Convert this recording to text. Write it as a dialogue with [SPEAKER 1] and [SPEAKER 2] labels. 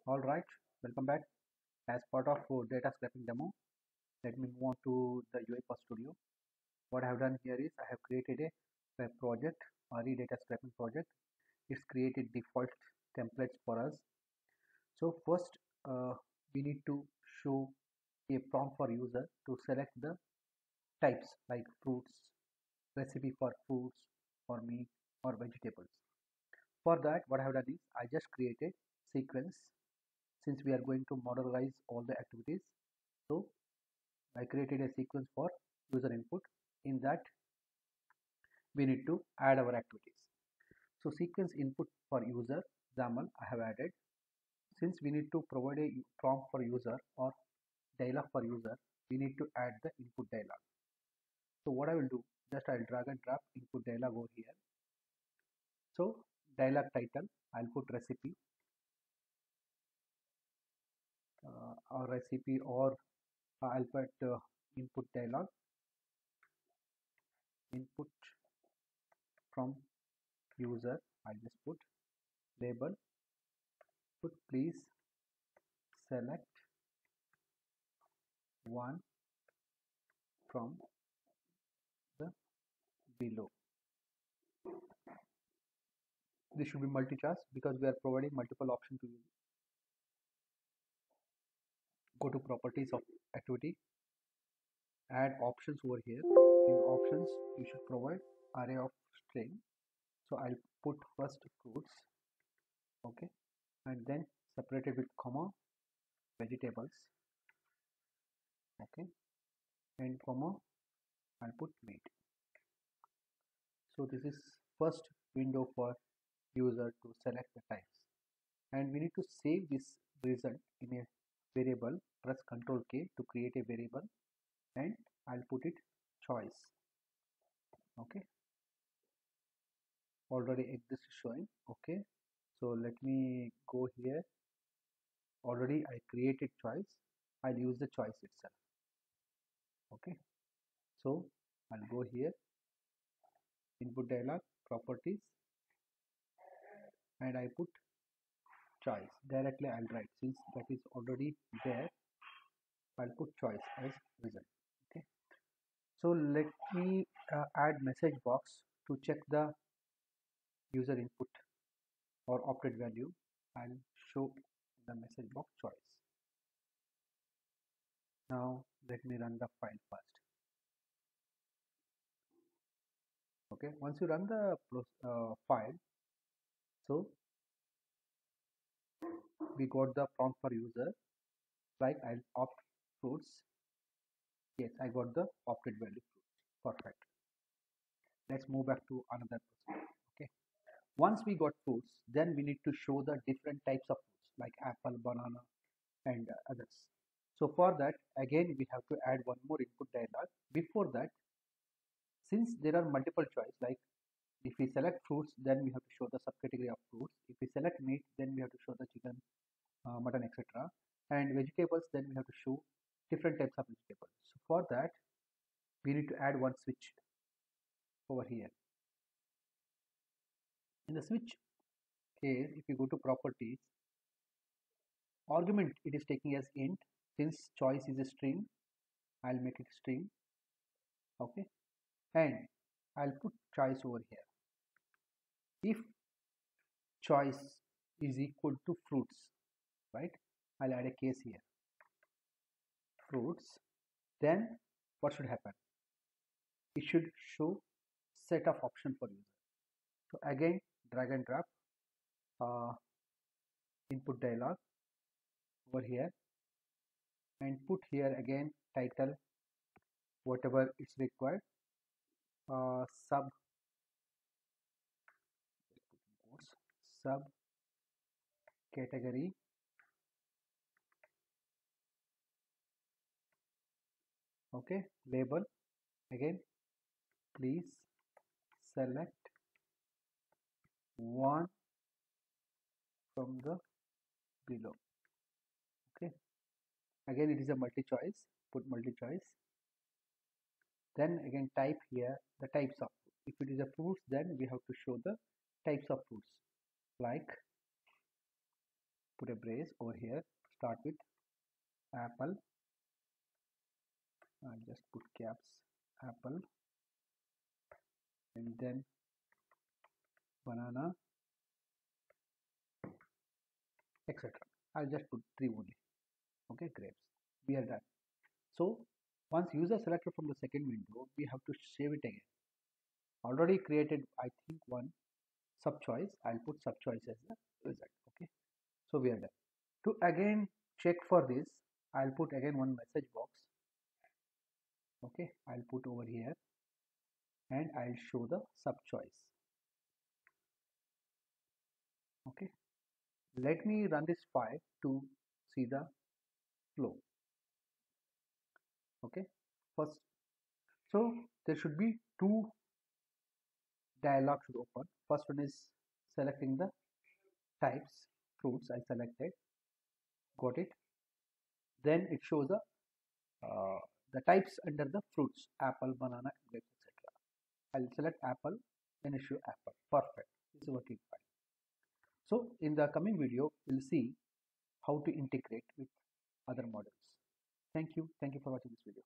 [SPEAKER 1] All right, welcome back. As part of data scraping demo, let me move on to the UiPath Studio. What I have done here is I have created a web project, RE data scraping project. It's created default templates for us. So first, we need to show a prompt for user to select the types like fruits, recipe for fruits, or meat, or vegetables. For that, what I have done is I just created sequence since we are going to modelize all the activities. So I created a sequence for user input. In that, we need to add our activities. So sequence input for user, example, I have added. Since we need to provide a prompt for user or dialog for user, we need to add the input dialog. So what I will do, just I'll drag and drop input dialog over here. So dialog title, I'll put recipe or recipe, or I'll put input dialog, input from user. I'll just put label, put please select one from the below. This should be multi-choice because we are providing multiple options to you. Go to properties of activity, add options over here. In options, you should provide array of string. So I'll put first fruits, okay, and then separated with comma vegetables, okay, and comma I'll put meat. So this is first window for user to select the types, and we need to save this result in a variable. Press Ctrl K to create a variable, and I'll put it choice. Okay, already this is showing. Okay, so let me go here. Already I created choice. I'll use the choice itself. Okay, so I'll go here, input dialog, properties, and I put choice. Directly I'll write, since that is already there, I'll put choice as result. Okay, so let me add message box to check the user input or opted value. I'll show the message box choice. Now let me run the file first. Okay, once you run the file, so we got the prompt for user, like I'll opt fruits. Yes, I got the opted value fruits. Perfect. Let's move back to another procedure. Okay, once we got fruits, then we need to show the different types of fruits like apple, banana, and others. So for that, again we have to add one more input dialog. Before that, since there are multiple choice, like if we select fruits, then we have to show the subcategory of fruits. If we select meat, then we have to show the chicken, mutton, etc. And vegetables, then we have to show different types of vegetables. So for that, we need to add one switch over here. In the switch case, if you go to properties, argument it is taking as int. Since choice is a string, I'll make it string. Okay, and I'll put choice over here. If choice is equal to fruits, right, I'll add a case here, fruits, then what should happen? It should show set of option for user. So again, drag and drop uh, input dialog over here, and put here again title, whatever is required, sub sub category, okay, label, again please select one from the below. Okay, again it is a multi choice, put multi choice. Then again type here the types of fruit. If it is a fruits, then we have to show the types of fruits, like put a brace over here. Start with apple. I'll just put caps apple, and then banana, etc. I'll just put 3 only. Okay, grapes. We are done. So once user selected from the second window, we have to save it again. Already created, I think, one sub choice. I'll put sub choice as the result. Okay, so we are done. To again check for this, I'll put again one message box. Okay, I'll put over here, and I'll show the sub choice. Okay, let me run this file to see the flow. Okay, first, so there should be two dialogs should open. First one is selecting the types, fruits. I selected, got it. Then it shows the types under the fruits: apple, banana, grapes, etc. I'll select apple, then it show apple. Perfect, it's working fine. So in the coming video, we'll see how to integrate with other models. Thank you for watching this video.